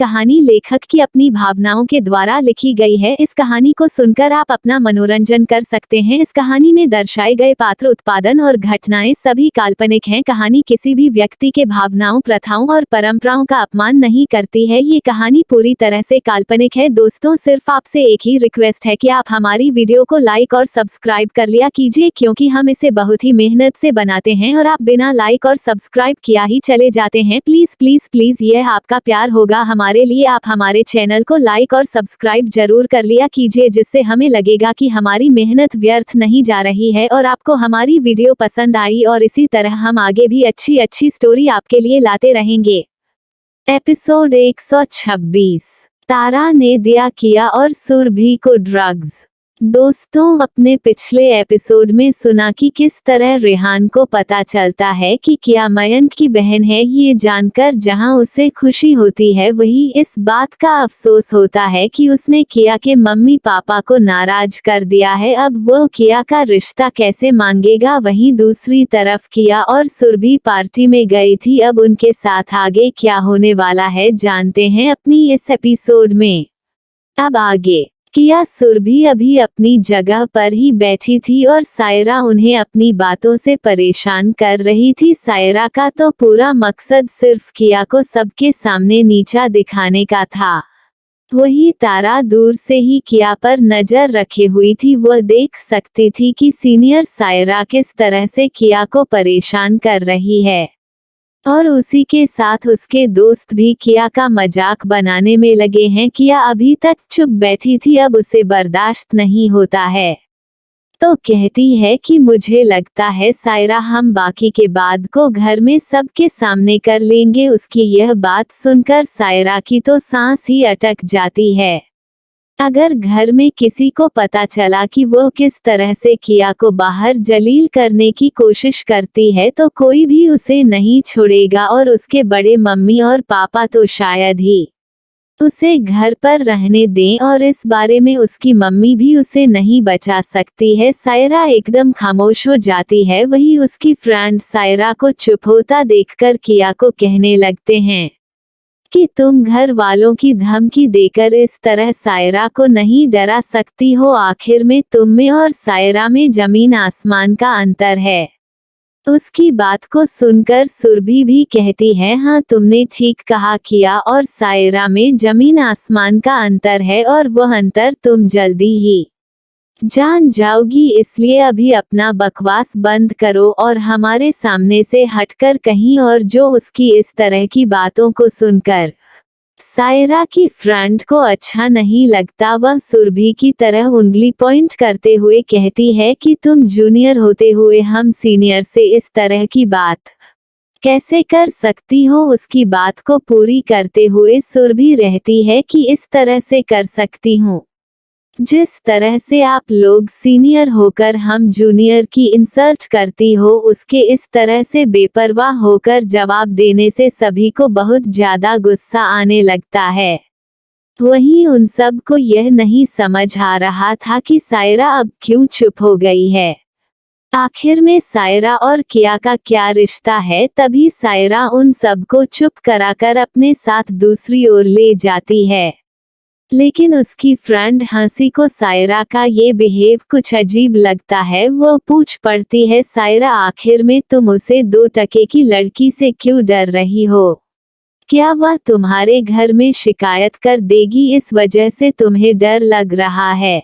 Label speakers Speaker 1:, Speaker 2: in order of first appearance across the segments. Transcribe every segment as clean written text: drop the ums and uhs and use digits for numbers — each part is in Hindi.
Speaker 1: कहानी लेखक की अपनी भावनाओं के द्वारा लिखी गई है। इस कहानी को सुनकर आप अपना मनोरंजन कर सकते हैं। इस कहानी में दर्शाए गए पात्र, उत्पादन और घटनाएं सभी काल्पनिक हैं। कहानी किसी भी व्यक्ति के भावनाओं, प्रथाओं और परंपराओं का अपमान नहीं करती है। ये कहानी पूरी तरह से काल्पनिक है। दोस्तों, सिर्फ आपसे एक ही रिक्वेस्ट है कि आप हमारी वीडियो को लाइक और सब्सक्राइब कर लिया कीजिए, क्योंकि हम इसे बहुत ही मेहनत से बनाते हैं और आप बिना लाइक और सब्सक्राइब किया ही चले जाते हैं। प्लीज प्लीज प्लीज, यह आपका प्यार होगा हमारे लिए। आप हमारे चैनल को लाइक और सब्सक्राइब जरूर कर लिया कीजिए, जिससे हमें लगेगा कि हमारी मेहनत व्यर्थ नहीं जा रही है और आपको हमारी वीडियो पसंद आई, और इसी तरह हम आगे भी अच्छी अच्छी स्टोरी आपके लिए लाते रहेंगे। एपिसोड 126, तारा ने दिया किया और सुरभि को ड्रग्स। दोस्तों, अपने पिछले एपिसोड में सुना कि किस तरह रेहान को पता चलता है कि किया मयंक की बहन है। ये जानकर जहां उसे खुशी होती है, वही इस बात का अफसोस होता है कि उसने किया के मम्मी पापा को नाराज कर दिया है। अब वो किया का रिश्ता कैसे मांगेगा। वहीं दूसरी तरफ किया और सुरभि पार्टी में गई थी। अब उनके साथ आगे क्या होने वाला है, जानते हैं अपनी इस एपिसोड में। अब आगे किया सुरभि अभी अपनी जगह पर ही बैठी थी और सायरा उन्हें अपनी बातों से परेशान कर रही थी। सायरा का तो पूरा मकसद सिर्फ किया को सबके सामने नीचा दिखाने का था। वही तारा दूर से ही किया पर नजर रखे हुई थी। वह देख सकती थी कि सीनियर सायरा किस तरह से किया को परेशान कर रही है, और उसी के साथ उसके दोस्त भी किया का मजाक बनाने में लगे हैं। किया अभी तक चुप बैठी थी, अब उसे बर्दाश्त नहीं होता है तो कहती है कि मुझे लगता है सायरा, हम बाकी के बाद को घर में सबके सामने कर लेंगे। उसकी यह बात सुनकर सायरा की तो सांस ही अटक जाती है। अगर घर में किसी को पता चला कि वो किस तरह से किया को बाहर जलील करने की कोशिश करती है, तो कोई भी उसे नहीं छोड़ेगा, और उसके बड़े मम्मी और पापा तो शायद ही उसे घर पर रहने दें, और इस बारे में उसकी मम्मी भी उसे नहीं बचा सकती है। सायरा एकदम खामोश हो जाती है। वही उसकी फ्रेंड सायरा को चुप होता देखकर किया को कहने लगते हैं कि तुम घर वालों की धमकी देकर इस तरह सायरा को नहीं डरा सकती हो। आखिर में तुम में और सायरा में जमीन आसमान का अंतर है। उसकी बात को सुनकर सुरभि भी कहती है, हाँ तुमने ठीक कहा किया, और सायरा में जमीन आसमान का अंतर है, और वह अंतर तुम जल्दी ही जान जाओगी। इसलिए अभी अपना बकवास बंद करो और हमारे सामने से हटकर कहीं और जो। उसकी इस तरह की बातों को सुनकर सायरा की फ्रेंड को अच्छा नहीं लगता। वह सुरभि की तरह उंगली पॉइंट करते हुए कहती है कि तुम जूनियर होते हुए हम सीनियर से इस तरह की बात कैसे कर सकती हो। उसकी बात को पूरी करते हुए सुरभि रहती है कि इस तरह से कर सकती हूँ, जिस तरह से आप लोग सीनियर होकर हम जूनियर की इंसल्ट करती हो, उसके इस तरह से बेपरवाह होकर जवाब देने से सभी को बहुत ज्यादा गुस्सा आने लगता है। वहीं उन सब को यह नहीं समझ आ रहा था कि सायरा अब क्यों चुप हो गई है। आखिर में सायरा और किया का क्या रिश्ता है। तभी सायरा उन सब को चुप कराकर अपने साथ दूसरी ओर ले जाती है, लेकिन उसकी फ्रेंड हंसी को सायरा का ये बिहेव कुछ अजीब लगता है। वो पूछ पड़ती है, सायरा आखिर में तुम उसे 2 टके की लड़की से क्यों डर रही हो? क्या वह तुम्हारे घर में शिकायत कर देगी, इस वजह से तुम्हें डर लग रहा है?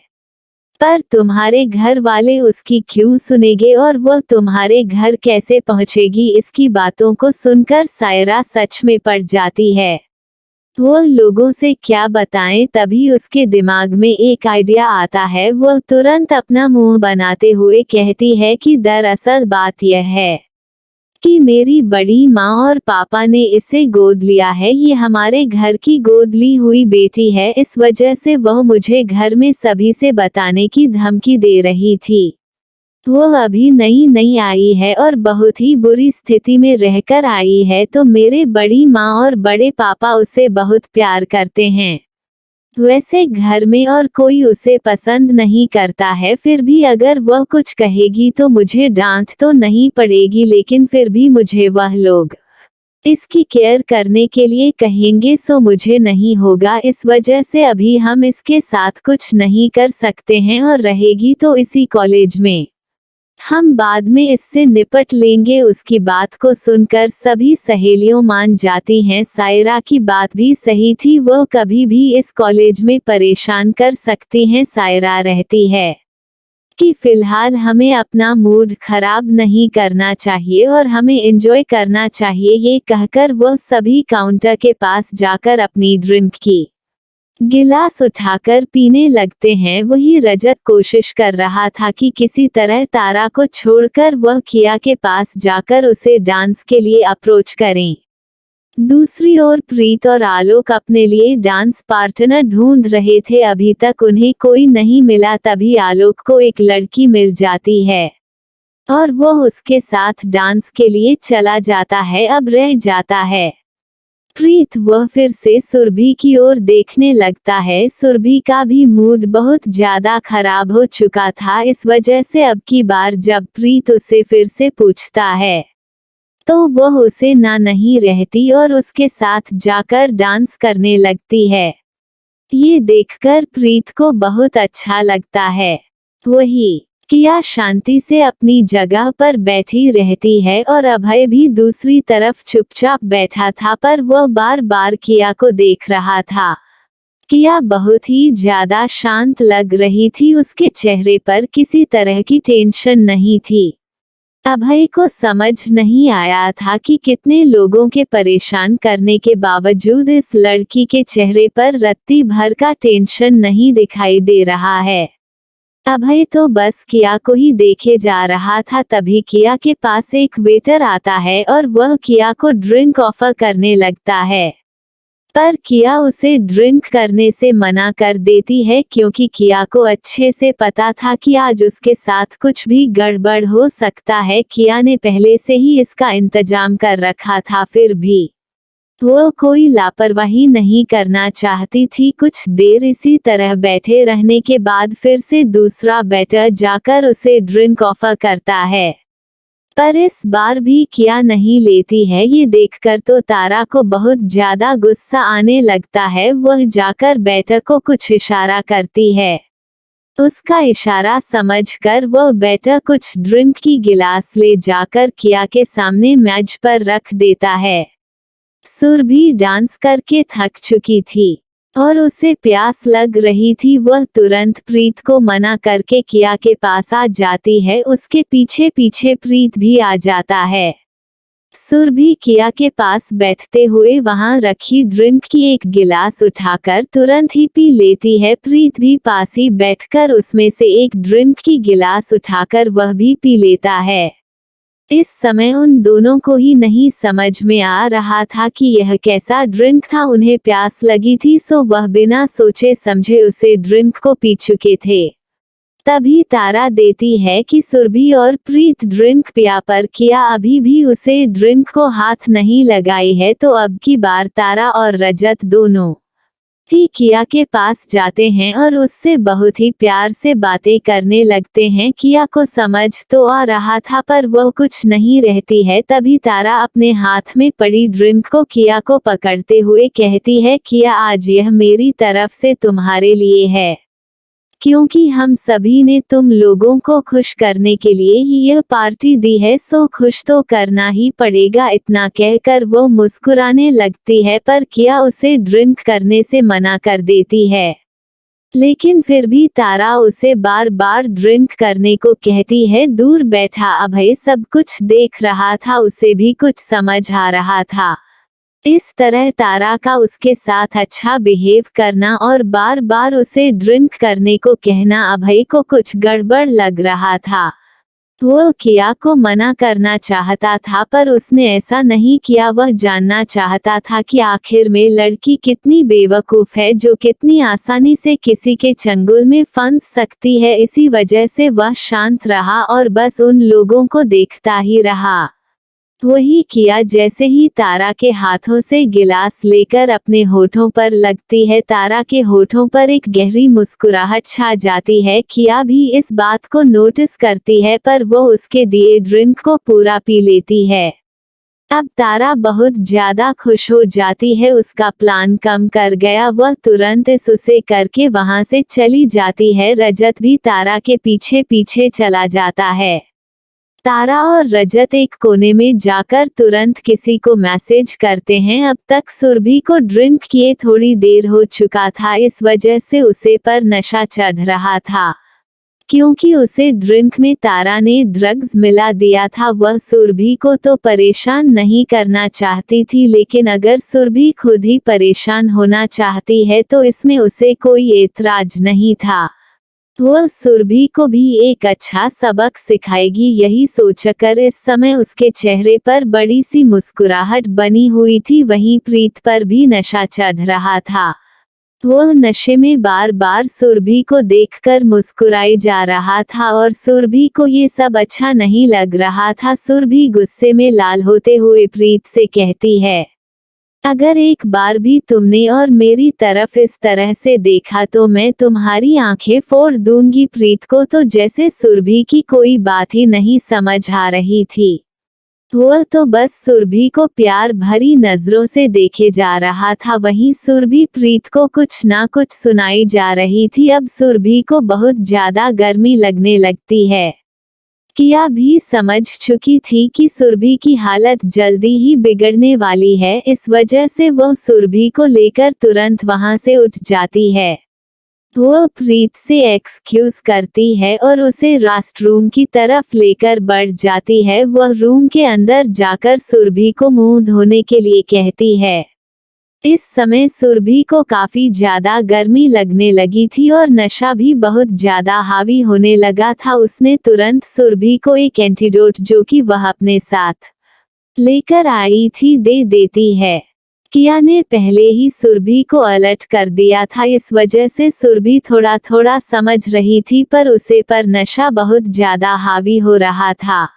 Speaker 1: पर तुम्हारे घर वाले उसकी क्यों सुनेंगे, और वह तुम्हारे घर कैसे पहुंचेगी? इसकी बातों को सुनकर सायरा सच में पड़ जाती है। वो लोगों से क्या बताएं। तभी उसके दिमाग में एक आइडिया आता है। वह तुरंत अपना मुंह बनाते हुए कहती है कि दरअसल बात यह है कि मेरी बड़ी माँ और पापा ने इसे गोद लिया है। ये हमारे घर की गोद ली हुई बेटी है, इस वजह से वह मुझे घर में सभी से बताने की धमकी दे रही थी। वो अभी नई नई आई है और बहुत ही बुरी स्थिति में रहकर आई है, तो मेरे बड़ी माँ और बड़े पापा उसे बहुत प्यार करते हैं। वैसे घर में और कोई उसे पसंद नहीं करता है, फिर भी अगर वह कुछ कहेगी तो मुझे डांट तो नहीं पड़ेगी, लेकिन फिर भी मुझे वह लोग इसकी केयर करने के लिए कहेंगे सो मुझे नहीं होगा, इस वजह से अभी हम इसके साथ कुछ नहीं कर सकते हैं और रहेगी तो इसी कॉलेज में। हम बाद में इससे निपट लेंगे। उसकी बात को सुनकर सभी सहेलियों मान जाती हैं। सायरा की बात भी सही थी, वो कभी भी इस कॉलेज में परेशान कर सकती हैं। सायरा रहती है कि फिलहाल हमें अपना मूड खराब नहीं करना चाहिए और हमें एंजॉय करना चाहिए। ये कहकर वह सभी काउंटर के पास जाकर अपनी ड्रिंक की गिलास उठाकर पीने लगते हैं। वही रजत कोशिश कर रहा था कि किसी तरह तारा को छोड़कर वह किया के पास जाकर उसे डांस के लिए अप्रोच करें। दूसरी ओर प्रीत और आलोक अपने लिए डांस पार्टनर ढूंढ रहे थे। अभी तक उन्हें कोई नहीं मिला, तभी आलोक को एक लड़की मिल जाती है और वह उसके साथ डांस के लिए चला जाता है। अब रह जाता है प्रीत। वह फिर से सुरभि की ओर देखने लगता है। सुरभि का भी मूड बहुत ज्यादा खराब हो चुका था, इस वजह से अब की बार जब प्रीत उसे फिर से पूछता है तो वह उसे ना नहीं रहती और उसके साथ जाकर डांस करने लगती है। ये देखकर प्रीत को बहुत अच्छा लगता है। वही किया शांति से अपनी जगह पर बैठी रहती है और अभय भी दूसरी तरफ चुपचाप बैठा था, पर वह बार बार किया को देख रहा था। किया बहुत ही ज्यादा शांत लग रही थी, उसके चेहरे पर किसी तरह की टेंशन नहीं थी। अभय को समझ नहीं आया था कि कितने लोगों के परेशान करने के बावजूद इस लड़की के चेहरे पर रत्ती भर का टेंशन नहीं दिखाई दे रहा है। अभय तो बस किया को ही देखे जा रहा था। तभी किया के पास एक वेटर आता है और वह किया को ड्रिंक ऑफर करने लगता है, पर किया उसे ड्रिंक करने से मना कर देती है, क्योंकि किया को अच्छे से पता था कि आज उसके साथ कुछ भी गड़बड़ हो सकता है। किया ने पहले से ही इसका इंतजाम कर रखा था, फिर भी वो कोई लापरवाही नहीं करना चाहती थी। कुछ देर इसी तरह बैठे रहने के बाद फिर से दूसरा वेटर जाकर उसे ड्रिंक ऑफर करता है, पर इस बार भी किया नहीं लेती है। ये देखकर तो तारा को बहुत ज्यादा गुस्सा आने लगता है। वह जाकर वेटर को कुछ इशारा करती है। उसका इशारा समझकर वह वेटर कुछ ड्रिंक की गिलास ले जाकर किया के सामने मेज पर रख देता है। सुरभि डांस करके थक चुकी थी और उसे प्यास लग रही थी। वह तुरंत प्रीत को मना करके किया के पास आ जाती है। उसके पीछे पीछे प्रीत भी आ जाता है। सुरभि किया के पास बैठते हुए वहां रखी ड्रिंक की एक गिलास उठाकर तुरंत ही पी लेती है। प्रीत भी पास ही बैठकर उसमें से एक ड्रिंक की गिलास उठाकर वह भी पी लेता है। इस समय उन दोनों को ही नहीं समझ में आ रहा था कि यह कैसा ड्रिंक था। उन्हें प्यास लगी थी, सो वह बिना सोचे समझे उसे ड्रिंक को पी चुके थे। तभी तारा देती है कि सुरभि और प्रीत ड्रिंक पिया, पर किया अभी भी उसे ड्रिंक को हाथ नहीं लगाई है। तो अब की बार तारा और रजत दोनों ही किया के पास जाते हैं और उससे बहुत ही प्यार से बातें करने लगते हैं। किया को समझ तो आ रहा था, पर वह कुछ नहीं रहती है। तभी तारा अपने हाथ में पड़ी ड्रिंक को किया को पकड़ते हुए कहती है, किया आज यह मेरी तरफ से तुम्हारे लिए है, क्योंकि हम सभी ने तुम लोगों को खुश करने के लिए ही यह पार्टी दी है, सो खुश तो करना ही पड़ेगा। इतना कहकर वो मुस्कुराने लगती है, पर किया उसे ड्रिंक करने से मना कर देती है। लेकिन फिर भी तारा उसे बार बार ड्रिंक करने को कहती है। दूर बैठा अभय सब कुछ देख रहा था, उसे भी कुछ समझ आ रहा था। इस तरह तारा का उसके साथ अच्छा बिहेव करना और बार बार उसे ड्रिंक करने को कहना अभय को कुछ गड़बड़ लग रहा था। वो किया को मना करना चाहता था, पर उसने ऐसा नहीं किया। वह जानना चाहता था कि आखिर में लड़की कितनी बेवकूफ है, जो कितनी आसानी से किसी के चंगुल में फंस सकती है। इसी वजह से वह शांत रहा और बस उन लोगों को देखता ही रहा। वही किया जैसे ही तारा के हाथों से गिलास लेकर अपने होठों पर लगती है, तारा के होठों पर एक गहरी मुस्कुराहट छा जाती है। किया भी इस बात को नोटिस करती है, पर वो उसके दिए ड्रिंक को पूरा पी लेती है। अब तारा बहुत ज्यादा खुश हो जाती है, उसका प्लान कम कर गया, वह तुरंत इस उसे करके वहां से चली जाती है। रजत भी तारा के पीछे पीछे चला जाता है। तारा और रजत एक कोने में जाकर तुरंत किसी को मैसेज करते हैं। अब तक सुरभि को ड्रिंक किए थोड़ी देर हो चुका था, इस वजह से उसे पर नशा चढ़ रहा था। क्योंकि उसे ड्रिंक में तारा ने ड्रग्स मिला दिया था, वह सुरभि को तो परेशान नहीं करना चाहती थी, लेकिन अगर सुरभि खुद ही परेशान होना चाहती है तो इसमें उसे कोई एतराज नहीं था। वह सुरभि को भी एक अच्छा सबक सिखाएगी, यही सोचकर इस समय उसके चेहरे पर बड़ी सी मुस्कुराहट बनी हुई थी। वहीं प्रीत पर भी नशा चढ़ रहा था। वह नशे में बार बार सुरभि को देखकर मुस्कुराई जा रहा था और सुरभि को ये सब अच्छा नहीं लग रहा था। सुरभि गुस्से में लाल होते हुए प्रीत से कहती है, अगर एक बार भी तुमने और मेरी तरफ इस तरह से देखा तो मैं तुम्हारी आंखें फोड़ दूंगी। प्रीत को तो जैसे सुरभि की कोई बात ही नहीं समझ आ रही थी। वह तो बस सुरभि को प्यार भरी नजरों से देखे जा रहा था। वहीं सुरभि प्रीत को कुछ ना कुछ सुनाई जा रही थी। अब सुरभि को बहुत ज्यादा गर्मी लगने लगती है। किया भी समझ चुकी थी कि सुरभि की हालत जल्दी ही बिगड़ने वाली है, इस वजह से वह सुरभि को लेकर तुरंत वहां से उठ जाती है। वह प्रीत से एक्सक्यूज करती है और उसे रेस्टरूम की तरफ लेकर बढ़ जाती है। वह रूम के अंदर जाकर सुरभि को मुंह धोने के लिए कहती है। इस समय सुरभि को काफी ज्यादा गर्मी लगने लगी थी और नशा भी बहुत ज्यादा हावी होने लगा था। उसने तुरंत सुरभि को एक एंटीडोट जो कि वह अपने साथ लेकर आई थी दे देती है। किया ने पहले ही सुरभि को अलर्ट कर दिया था, इस वजह से सुरभि थोड़ा थोड़ा समझ रही थी, पर उसे पर नशा बहुत ज्यादा हावी हो रहा था।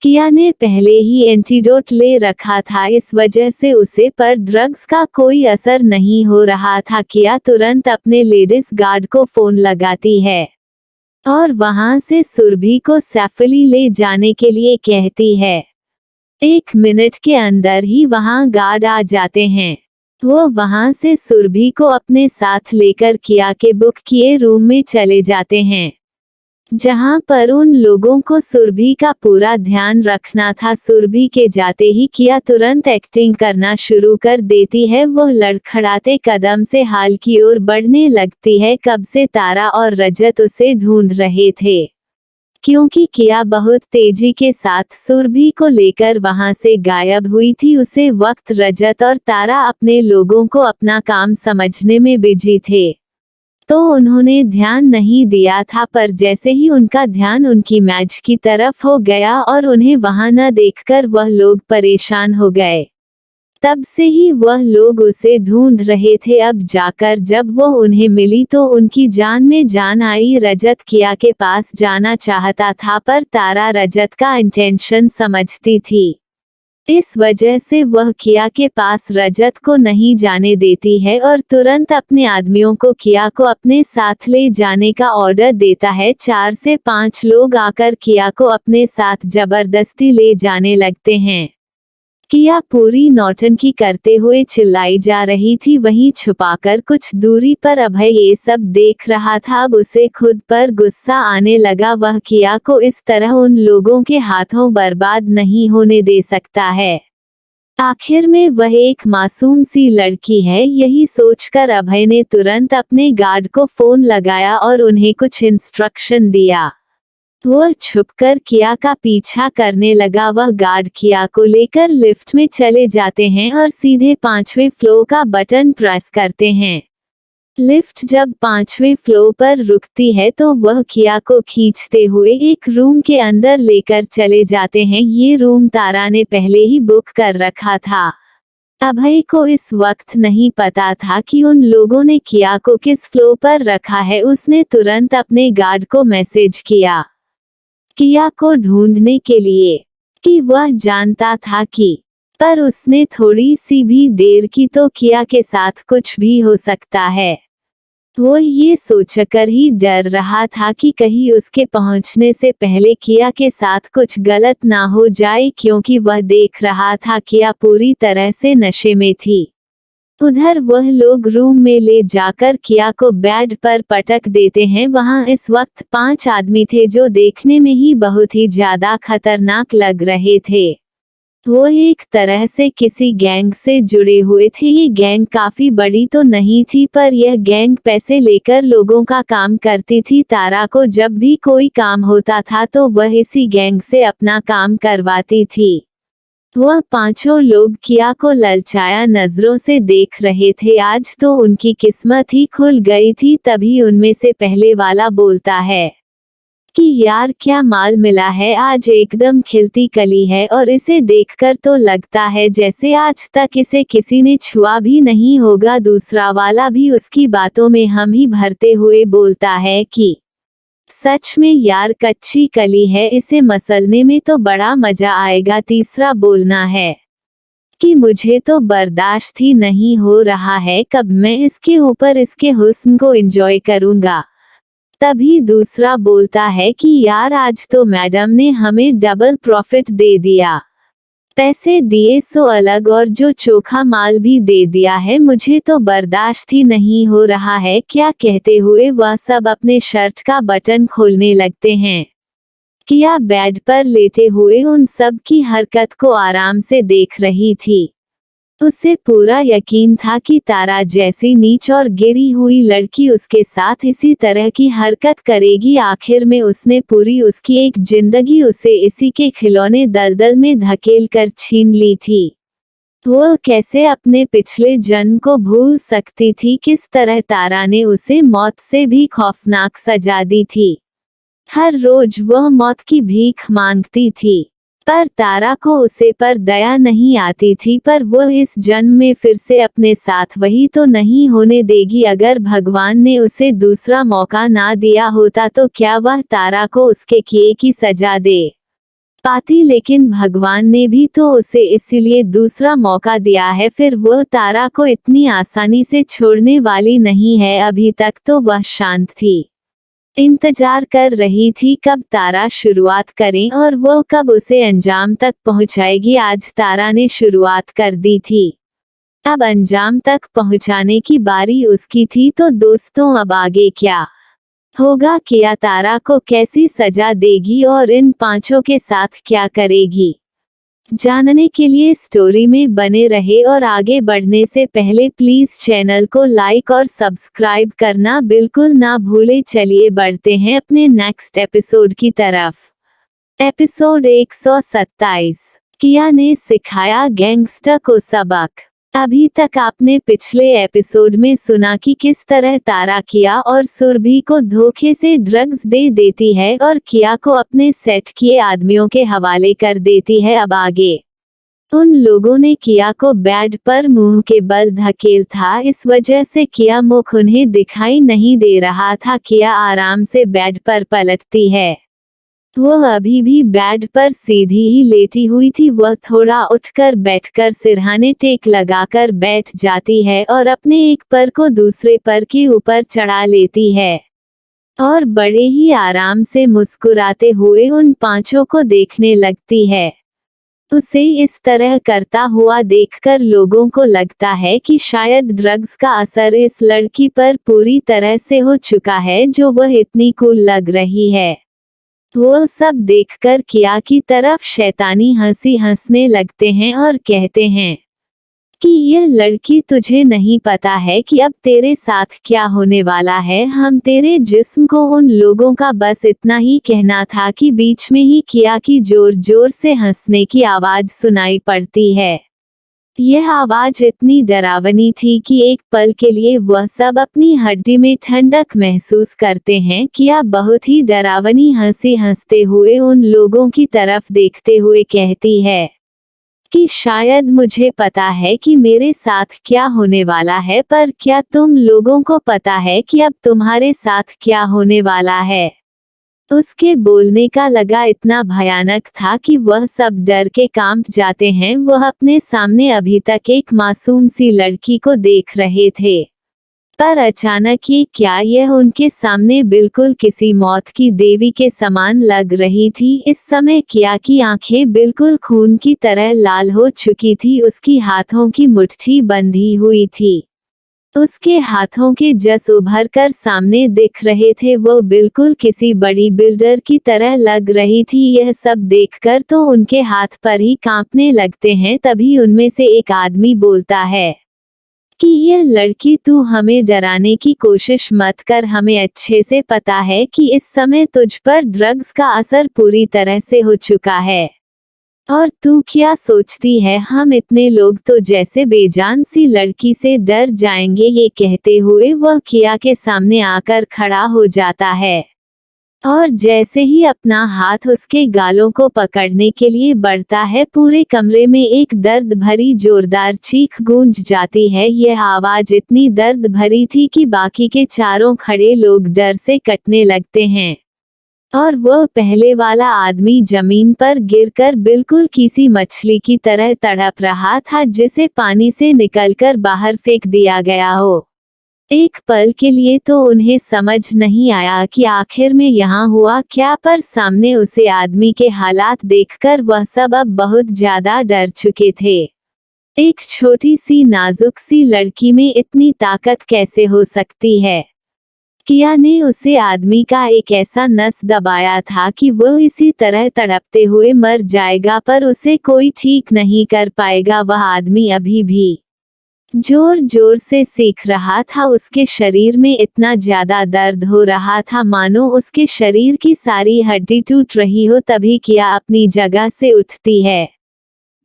Speaker 1: किया ने पहले ही एंटीडोट ले रखा था, इस वजह से उसे पर ड्रग्स का कोई असर नहीं हो रहा था। किया तुरंत अपने लेडीज गार्ड को फोन लगाती है और वहां से सुरभि को सेफली ले जाने के लिए कहती है। 1 मिनट के अंदर ही वहां गार्ड आ जाते हैं। वो वहां से सुरभि को अपने साथ लेकर किया के बुक किए रूम में चले जाते हैं, जहां पर उन लोगों को सुरभि का पूरा ध्यान रखना था। सुरभि के जाते ही किया तुरंत एक्टिंग करना शुरू कर देती है। वो लड़खड़ाते कदम से हाल की ओर बढ़ने लगती है। कब से तारा और रजत उसे ढूंढ रहे थे, क्योंकि किया बहुत तेजी के साथ सुरभि को लेकर वहां से गायब हुई थी। उसे वक्त रजत और तारा अपने लोगों को अपना काम समझने में बिजी थे, तो उन्होंने ध्यान नहीं दिया था। पर जैसे ही उनका ध्यान उनकी मैच की तरफ हो गया और उन्हें वहां न देखकर वह लोग परेशान हो गए। तब से ही वह लोग उसे ढूंढ रहे थे। अब जाकर जब वह उन्हें मिली तो उनकी जान में जान आई। रजत किया के पास जाना चाहता था, पर तारा रजत का इंटेंशन समझती थी, इस वजह से वह किया के पास रजत को नहीं जाने देती है और तुरंत अपने आदमियों को किया को अपने साथ ले जाने का ऑर्डर देता है। 4 से 5 लोग आकर किया को अपने साथ जबरदस्ती ले जाने लगते हैं। किया पूरी नौटंकी करते हुए चिल्लाई जा रही थी, वहीं छुपाकर कुछ दूरी पर अभय ये सब देख रहा था। अब उसे खुद पर गुस्सा आने लगा। वह किया को इस तरह उन लोगों के हाथों बर्बाद नहीं होने दे सकता है। आखिर में वह एक मासूम सी लड़की है, यही सोचकर अभय ने तुरंत अपने गार्ड को फोन लगाया और उन्हें कुछ इंस्ट्रक्शन दिया। वह छुपकर किया का पीछा करने लगा। वह गार्ड किया को लेकर लिफ्ट में चले जाते हैं और सीधे 5वें फ्लोर का बटन प्रेस करते हैं। लिफ्ट जब 5वें फ्लोर पर रुकती है तो वह किया को खींचते हुए एक रूम के अंदर लेकर चले जाते हैं। ये रूम तारा ने पहले ही बुक कर रखा था। अभय को इस वक्त नहीं पता था कि उन लोगों ने किया को किस फ्लोर पर रखा है। उसने तुरंत अपने गार्ड को मैसेज किया किया को ढूंढने के लिए, कि वह जानता था कि, पर उसने थोड़ी सी भी देर की तो किया के साथ कुछ भी हो सकता है। वो ये सोचकर ही डर रहा था कि कहीं उसके पहुंचने से पहले किया के साथ कुछ गलत ना हो जाए, क्योंकि वह देख रहा था किया पूरी तरह से नशे में थी। उधर वह लोग रूम में ले जाकर किया को बेड पर पटक देते हैं। वहां इस वक्त 5 आदमी थे जो देखने में ही बहुत ही ज्यादा खतरनाक लग रहे थे। वो एक तरह से किसी गैंग से जुड़े हुए थे। ये गैंग काफी बड़ी तो नहीं थी, पर यह गैंग पैसे लेकर लोगों का काम करती थी। तारा को जब भी कोई काम होता था तो वह इसी गैंग से अपना काम करवाती थी। वह 5 लोग किया को ललचाया नजरों से देख रहे थे। आज तो उनकी किस्मत ही खुल गई थी। तभी उनमें से पहले वाला बोलता है कि यार क्या माल मिला है, आज एकदम खिलती कली है और इसे देखकर तो लगता है जैसे आज तक इसे किसी ने छुआ भी नहीं होगा। दूसरा वाला भी उसकी बातों में हम ही भरते हुए बोलता है कि सच में यार कच्ची कली है, इसे मसलने में तो बड़ा मजा आएगा। तीसरा बोलना है कि मुझे तो बर्दाश्त ही नहीं हो रहा है, कब मैं इसके ऊपर इसके हुस्न को एंजॉय करूंगा। तभी दूसरा बोलता है कि यार आज तो मैडम ने हमें डबल प्रॉफिट दे दिया, पैसे दिए सो अलग और जो चोखा माल भी दे दिया है, मुझे तो बर्दाश्त ही नहीं हो रहा है। क्या कहते हुए वह सब अपने शर्ट का बटन खोलने लगते हैं। किया बेड पर लेटे हुए उन सब की हरकत को आराम से देख रही थी। उसे पूरा यकीन था कि तारा जैसी नीच और गिरी हुई लड़की उसके साथ इसी तरह की हरकत करेगी। आखिर में उसने पूरी उसकी एक जिंदगी उसे इसी के खिलौने दलदल में धकेल कर छीन ली थी। वो कैसे अपने पिछले जन्म को भूल सकती थी। किस तरह तारा ने उसे मौत से भी खौफनाक सजा दी थी। हर रोज वह मौत की भीख मांगती थी, पर तारा को उसे पर दया नहीं आती थी। पर वह इस जन्म में फिर से अपने साथ वही तो नहीं होने देगी। अगर भगवान ने उसे दूसरा मौका ना दिया होता तो क्या वह तारा को उसके किए की सजा दे पाती। लेकिन भगवान ने भी तो उसे इसीलिए दूसरा मौका दिया है, फिर वह तारा को इतनी आसानी से छोड़ने वाली नहीं है। अभी तक तो वह शांत थी, इंतजार कर रही थी कब तारा शुरुआत करें और वो कब उसे अंजाम तक पहुंचाएगी। आज तारा ने शुरुआत कर दी थी, अब अंजाम तक पहुंचाने की बारी उसकी थी। तो दोस्तों अब आगे क्या होगा, किया तारा को कैसी सजा देगी और इन 5 के साथ क्या करेगी, जानने के लिए स्टोरी में बने रहे। और आगे बढ़ने से पहले प्लीज चैनल को लाइक और सब्सक्राइब करना बिल्कुल ना भूले। चलिए बढ़ते हैं अपने नेक्स्ट एपिसोड की तरफ। एपिसोड 127, किया ने सिखाया गैंगस्टर को सबक। अभी तक आपने पिछले एपिसोड में सुना कि किस तरह तारा किया और सुरभि को धोखे से ड्रग्स दे देती है और किया को अपने सेट किए आदमियों के हवाले कर देती है। अब आगे उन लोगों ने किया को बेड पर मुंह के बल धकेल था, इस वजह से किया मुख उन्हें दिखाई नहीं दे रहा था। किया आराम से बेड पर पलटती है। वह अभी भी बेड पर सीधी ही लेटी हुई थी। वह थोड़ा उठकर बैठकर सिरहाने टेक लगाकर बैठ जाती है और अपने एक पर को दूसरे पर के ऊपर चढ़ा लेती है और बड़े ही आराम से मुस्कुराते हुए उन 5 को देखने लगती है। उसे इस तरह करता हुआ देखकर लोगों को लगता है कि शायद ड्रग्स का असर इस लड़की पर पूरी तरह से हो चुका है, जो वह इतनी कूल लग रही है। वो सब देखकर किया की तरफ शैतानी हंसी हंसने लगते हैं और कहते हैं कि यह लड़की, तुझे नहीं पता है कि अब तेरे साथ क्या होने वाला है। हम तेरे जिस्म को उन लोगों का बस इतना ही कहना था कि बीच में ही किया की जोर जोर से हंसने की आवाज सुनाई पड़ती है। यह आवाज इतनी डरावनी थी कि एक पल के लिए वह सब अपनी हड्डी में ठंडक महसूस करते हैं। किया बहुत ही डरावनी हंसी हंसते हुए उन लोगों की तरफ देखते हुए कहती है कि शायद मुझे पता है कि मेरे साथ क्या होने वाला है, पर क्या तुम लोगों को पता है कि अब तुम्हारे साथ क्या होने वाला है। उसके बोलने का लगा इतना भयानक था कि वह सब डर के कांप जाते हैं। वह अपने सामने अभी तक एक मासूम सी लड़की को देख रहे थे, पर अचानक ये क्या, यह उनके सामने बिल्कुल किसी मौत की देवी के समान लग रही थी। इस समय किया की आंखें बिल्कुल खून की तरह लाल हो चुकी थी, उसकी हाथों की मुट्ठी बंधी हुई थी, उसके हाथों के जस उभर कर सामने दिख रहे थे, वो बिल्कुल किसी बड़ी बिल्डर की तरह लग रही थी। यह सब देखकर तो उनके हाथ पर ही कांपने लगते हैं। तभी उनमें से एक आदमी बोलता है कि यह लड़की, तू हमें डराने की कोशिश मत कर, हमें अच्छे से पता है कि इस समय तुझ पर ड्रग्स का असर पूरी तरह से हो चुका है, और तू क्या सोचती है, हम इतने लोग तो जैसे बेजान सी लड़की से डर जाएंगे। ये कहते हुए वह किया के सामने आकर खड़ा हो जाता है, और जैसे ही अपना हाथ उसके गालों को पकड़ने के लिए बढ़ता है, पूरे कमरे में एक दर्द भरी जोरदार चीख गूंज जाती है। यह आवाज इतनी दर्द भरी थी कि बाकी के चारों खड़े लोग डर से कटने लगते हैं, और वह पहले वाला आदमी जमीन पर गिरकर बिल्कुल किसी मछली की तरह तड़प रहा था, जिसे पानी से निकलकर बाहर फेंक दिया गया हो। एक पल के लिए तो उन्हें समझ नहीं आया कि आखिर में यहाँ हुआ क्या, पर सामने उसे आदमी के हालात देखकर वह सब अब बहुत ज्यादा डर चुके थे। एक छोटी सी नाजुक सी लड़की में इतनी ताकत कैसे हो सकती है? किया ने उसे आदमी का एक ऐसा नस दबाया था कि वो इसी तरह तड़पते हुए मर जाएगा, पर उसे कोई ठीक नहीं कर पाएगा। वह आदमी अभी भी जोर जोर से सीख रहा था, उसके शरीर में इतना ज्यादा दर्द हो रहा था मानो उसके शरीर की सारी हड्डी टूट रही हो। तभी किया अपनी जगह से उठती है,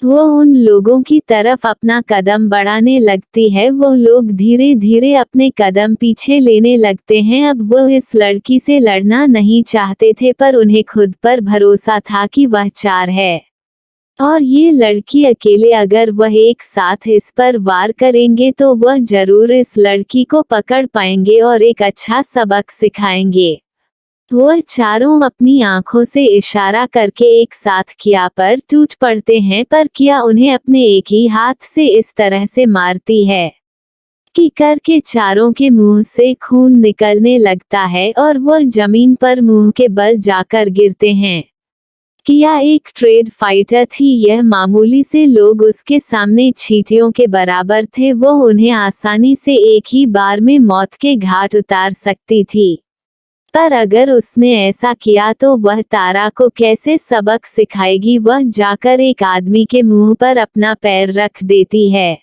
Speaker 1: वो उन लोगों की तरफ अपना कदम बढ़ाने लगती है। वो लोग धीरे धीरे अपने कदम पीछे लेने लगते हैं। अब वो इस लड़की से लड़ना नहीं चाहते थे, पर उन्हें खुद पर भरोसा था कि वह चार है, और ये लड़की अकेले, अगर वह एक साथ इस पर वार करेंगे तो वह जरूर इस लड़की को पकड़ पाएंगे और एक अच्छा सबक सिखाएंगे। वह चारों अपनी आंखों से इशारा करके एक साथ किया पर टूट पड़ते हैं, पर किया उन्हें अपने एक ही हाथ से इस तरह से मारती है कि करके चारों के मुंह से खून निकलने लगता है, और वह जमीन पर मुंह के बल जाकर गिरते हैं। किया एक ट्रेड फाइटर थी, यह मामूली से लोग उसके सामने चींटियों के बराबर थे। वो उन्हें आसानी से एक ही बार में मौत के घाट उतार सकती थी, पर अगर उसने ऐसा किया तो वह तारा को कैसे सबक सिखाएगी? वह जाकर एक आदमी के मुंह पर अपना पैर रख देती है।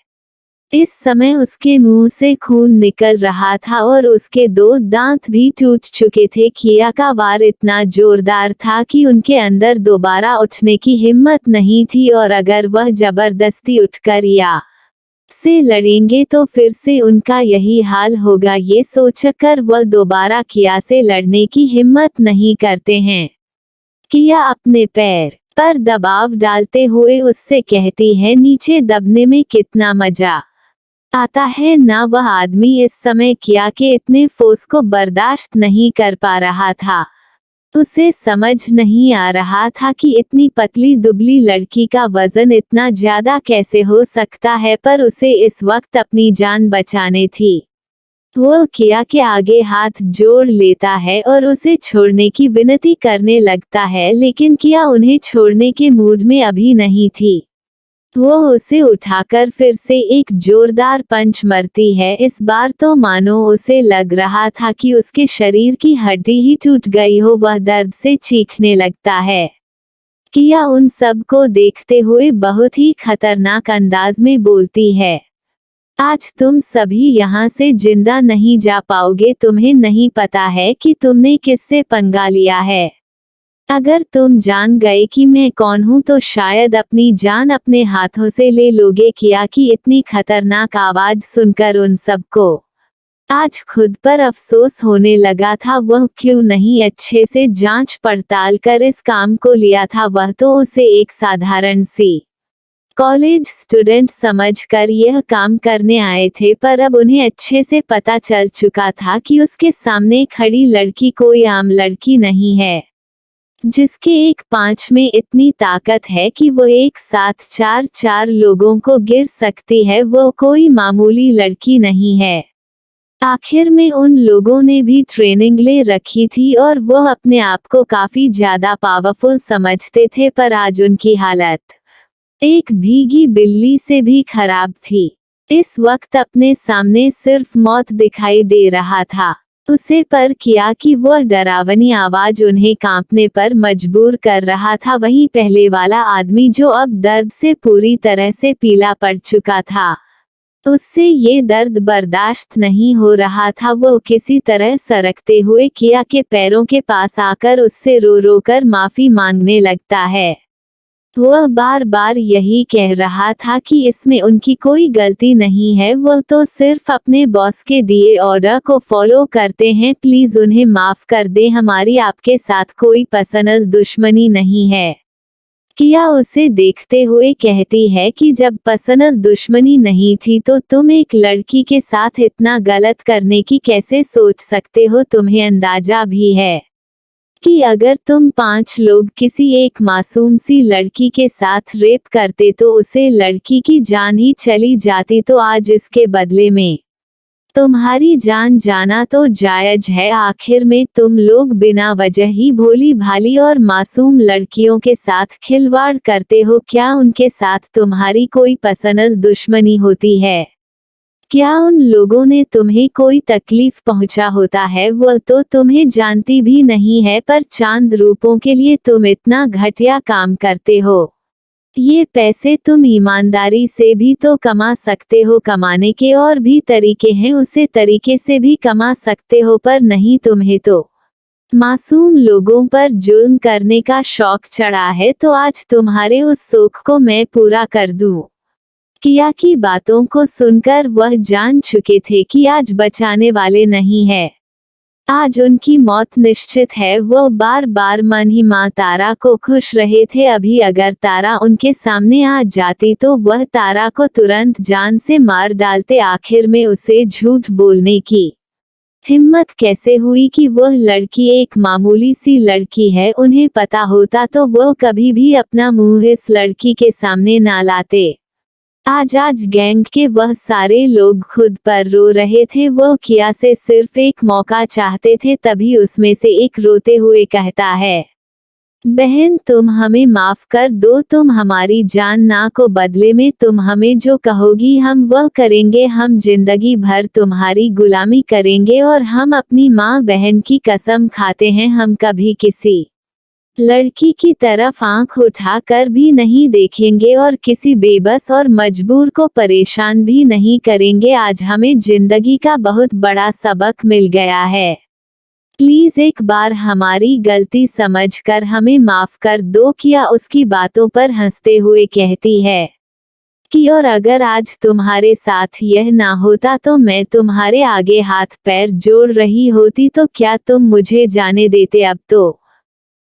Speaker 1: इस समय उसके मुंह से खून निकल रहा था और उसके दो दांत भी टूट चुके थे। किया का वार इतना जोरदार था कि उनके अंदर दोबारा उठने की हिम्मत नहीं थी, और अगर वह जबरदस्ती उठकर या से लड़ेंगे तो फिर से उनका यही हाल होगा। ये सोचकर वह दोबारा किया से लड़ने की हिम्मत नहीं करते हैं। किया अपने पैर पर दबाव डालते हुए उससे कहती है, नीचे दबने में कितना मजा आता है ना। वह आदमी इस समय किया के इतने फोर्स को बर्दाश्त नहीं कर पा रहा था। उसे समझ नहीं आ रहा था कि इतनी पतली दुबली लड़की का वजन इतना ज्यादा कैसे हो सकता है, पर उसे इस वक्त अपनी जान बचाने थी। वो किया के आगे हाथ जोड़ लेता है और उसे छोड़ने की विनती करने लगता है, लेकिन किया उन्हें छोड़ने के मूड में अभी नहीं थी। वो उसे उठाकर फिर से एक जोरदार पंच मारती है। इस बार तो मानो उसे लग रहा था कि उसके शरीर की हड्डी ही टूट गई हो। वह दर्द से चीखने लगता है। किया उन सब को देखते हुए बहुत ही खतरनाक अंदाज में बोलती है, आज तुम सभी यहाँ से जिंदा नहीं जा पाओगे। तुम्हें नहीं पता है कि तुमने किससे पंगा लिया है। अगर तुम जान गए कि मैं कौन हूँ तो शायद अपनी जान अपने हाथों से ले लोगे। किया की इतनी खतरनाक आवाज सुनकर उन सबको आज खुद पर अफसोस होने लगा था। वह क्यों नहीं अच्छे से जांच पड़ताल कर इस काम को लिया था। वह तो उसे एक साधारण सी कॉलेज स्टूडेंट समझकर यह काम करने आए थे, पर अब उन्हें अच्छे से पता चल चुका था कि उसके सामने खड़ी लड़की कोई आम लड़की नहीं है, जिसके एक पांच में इतनी ताकत है कि वो एक साथ चार लोगों को गिर सकती है। वो कोई मामूली लड़की नहीं है। आखिर में उन लोगों ने भी ट्रेनिंग ले रखी थी और वो अपने आप को काफी ज्यादा पावरफुल समझते थे, पर आज उनकी हालत एक भीगी बिल्ली से भी खराब थी। इस वक्त अपने सामने सिर्फ मौत दिखाई दे रहा था। उसे पर किया कि वो डरावनी आवाज उन्हें कांपने पर मजबूर कर रहा था। वहीं पहले वाला आदमी, जो अब दर्द से पूरी तरह से पीला पड़ चुका था, उससे ये दर्द बर्दाश्त नहीं हो रहा था। वो किसी तरह सरकते हुए किया के पैरों के पास आकर उससे रो रो कर माफी मांगने लगता है। वह बार बार यही कह रहा था कि इसमें उनकी कोई गलती नहीं है, वो तो सिर्फ अपने बॉस के दिए ऑर्डर को फॉलो करते हैं। प्लीज उन्हें माफ कर दें, हमारी आपके साथ कोई पर्सनल दुश्मनी नहीं है। किया उसे देखते हुए कहती है कि जब पर्सनल दुश्मनी नहीं थी तो तुम एक लड़की के साथ इतना गलत करने की कैसे सोच सकते हो? तुम्हें अंदाजा भी है कि अगर तुम 5 लोग किसी एक मासूम सी लड़की के साथ रेप करते तो उसे लड़की की जान ही चली जाती, तो आज इसके बदले में तुम्हारी जान जाना तो जायज है। आखिर में तुम लोग बिना वजह ही भोली भाली और मासूम लड़कियों के साथ खिलवाड़ करते हो। क्या उनके साथ तुम्हारी कोई पर्सनल दुश्मनी होती है? क्या उन लोगों ने तुम्हें कोई तकलीफ पहुंचा होता है? वो तो तुम्हें जानती भी नहीं है, पर चांद रूपों के लिए तुम इतना घटिया काम करते हो। ये पैसे तुम ईमानदारी से भी तो कमा सकते हो, कमाने के और भी तरीके हैं, उसे तरीके से भी कमा सकते हो, पर नहीं, तुम्हें तो मासूम लोगों पर जुल्म करने का शौक चढ़ा है। तो आज तुम्हारे उस शौक को मैं पूरा कर दूं। किया की बातों को सुनकर वह जान चुके थे कि आज बचाने वाले नहीं है, आज उनकी मौत निश्चित है। वो बार बार मन ही माँ तारा को खुश रहे थे। अभी अगर तारा उनके सामने आ जाती तो वह तारा को तुरंत जान से मार डालते। आखिर में उसे झूठ बोलने की हिम्मत कैसे हुई कि वह लड़की एक मामूली सी लड़की है? उन्हें पता होता तो वो कभी भी अपना मुंह इस लड़की के सामने ना लाते। आज गैंग के वह सारे लोग खुद पर रो रहे थे। वो किया से सिर्फ एक मौका चाहते थे। तभी उसमें से एक रोते हुए कहता है, बहन तुम हमें माफ कर दो, तुम हमारी जान ना को बदले में तुम हमें जो कहोगी हम वह करेंगे। हम जिंदगी भर तुम्हारी गुलामी करेंगे और हम अपनी माँ बहन की कसम खाते हैं हम कभी किसी लड़की की तरफ आंख उठाकर भी नहीं देखेंगे और किसी बेबस और मजबूर को परेशान भी नहीं करेंगे। आज हमें जिंदगी का बहुत बड़ा सबक मिल गया है। प्लीज एक बार हमारी गलती समझकर हमें माफ कर दो। किया उसकी बातों पर हंसते हुए कहती है कि और अगर आज तुम्हारे साथ यह ना होता तो मैं तुम्हारे आगे हाथ पैर जोड़ रही होती, तो क्या तुम मुझे जाने देते? अब तो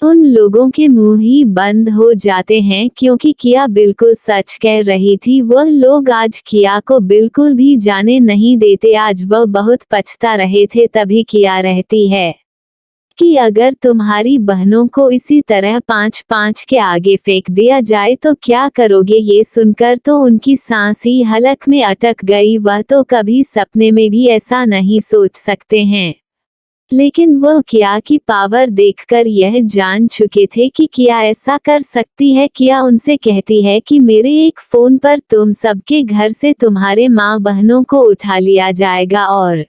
Speaker 1: उन लोगों के मुंह ही बंद हो जाते हैं, क्योंकि किया बिल्कुल सच कह रही थी। वह लोग आज किया को बिल्कुल भी जाने नहीं देते। आज वह बहुत पछता रहे थे। तभी किया रहती है कि अगर तुम्हारी बहनों को इसी तरह 5-5 के आगे फेंक दिया जाए तो क्या करोगे? ये सुनकर तो उनकी सांस ही हलक में अटक गई। वह तो कभी सपने में भी ऐसा नहीं सोच सकते हैं, लेकिन वो किया की पावर देखकर यह जान चुके थे कि किया ऐसा कर सकती है। किया उनसे कहती है कि मेरे एक फोन पर तुम सबके घर से तुम्हारे माँ बहनों को उठा लिया जाएगा और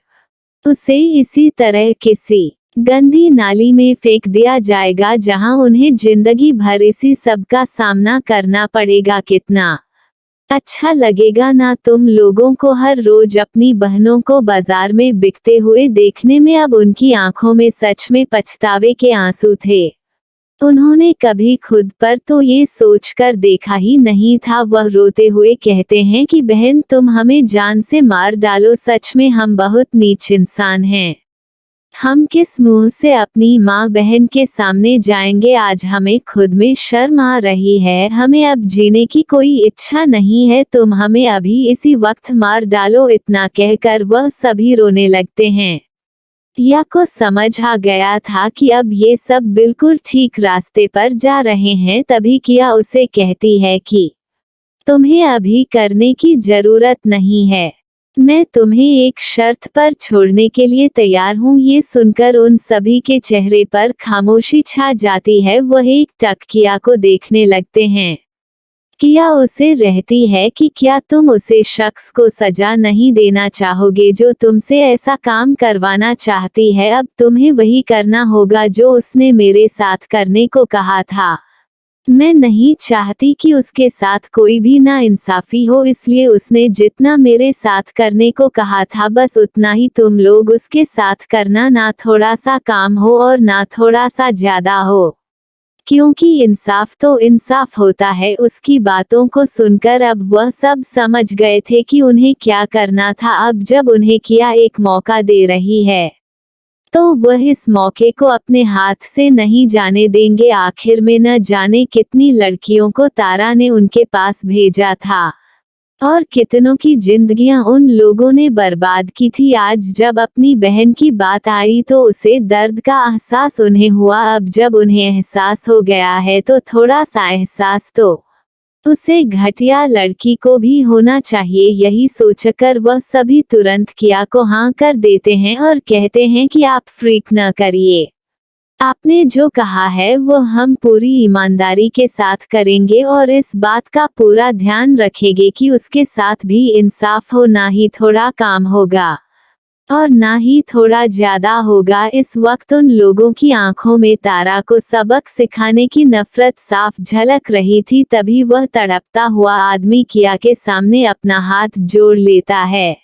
Speaker 1: उसे इसी तरह किसी गंदी नाली में फेंक दिया जाएगा, जहां उन्हें जिंदगी भर इसी सब का सामना करना पड़ेगा। कितना अच्छा लगेगा ना तुम लोगों को हर रोज अपनी बहनों को बाजार में बिकते हुए देखने में? अब उनकी आंखों में सच में पछतावे के आंसू थे। उन्होंने कभी खुद पर तो ये सोचकर देखा ही नहीं था। वह रोते हुए कहते हैं कि बहन तुम हमें जान से मार डालो, सच में हम बहुत नीच इंसान हैं। हम किस मुंह से अपनी माँ बहन के सामने जाएंगे? आज हमें खुद में शर्म आ रही है। हमें अब जीने की कोई इच्छा नहीं है। तुम हमें अभी इसी वक्त मार डालो। इतना कहकर वह सभी रोने लगते हैं। या को समझ आ गया था कि अब ये सब बिल्कुल ठीक रास्ते पर जा रहे हैं। तभी किया उसे कहती है कि तुम्हें अभी करने की जरूरत नहीं है। मैं तुम्हें एक शर्त पर छोड़ने के लिए तैयार हूँ। ये सुनकर उन सभी के चेहरे पर खामोशी छा जाती है। वह एक टक किया को देखने लगते हैं। किया उसे रहती है कि क्या तुम उसे शख्स को सजा नहीं देना चाहोगे जो तुमसे ऐसा काम करवाना चाहती है। अब तुम्हें वही करना होगा जो उसने मेरे साथ करने को कहा था। मैं नहीं चाहती कि उसके साथ कोई भी ना इंसाफी हो, इसलिए उसने जितना मेरे साथ करने को कहा था बस उतना ही तुम लोग उसके साथ करना। ना थोड़ा सा काम हो और ना थोड़ा सा ज्यादा हो, क्योंकि इंसाफ तो इंसाफ होता है। उसकी बातों को सुनकर अब वह सब समझ गए थे कि उन्हें क्या करना था। अब जब उन्हें किया एक मौका दे रही है तो वह इस मौके को अपने हाथ से नहीं जाने देंगे। आखिर में न जाने कितनी लड़कियों को तारा ने उनके पास भेजा था और कितनों की जिंदगियां उन लोगों ने बर्बाद की थी। आज जब अपनी बहन की बात आई तो उसे दर्द का एहसास उन्हें हुआ। अब जब उन्हें एहसास हो गया है तो थोड़ा सा एहसास तो उसे घटिया लड़की को भी होना चाहिए। यही सोचकर वह सभी तुरंत किया को हाँ कर देते हैं और कहते हैं कि आप फ्रीक न करिए, आपने जो कहा है वो हम पूरी ईमानदारी के साथ करेंगे और इस बात का पूरा ध्यान रखेंगे कि उसके साथ भी इंसाफ हो। ना ही थोड़ा काम होगा और ना ही थोड़ा ज्यादा होगा। इस वक्त उन लोगों की आंखों में तारा को सबक सिखाने की नफरत साफ झलक रही थी। तभी वह तड़पता हुआ आदमी किया के सामने अपना हाथ जोड़ लेता है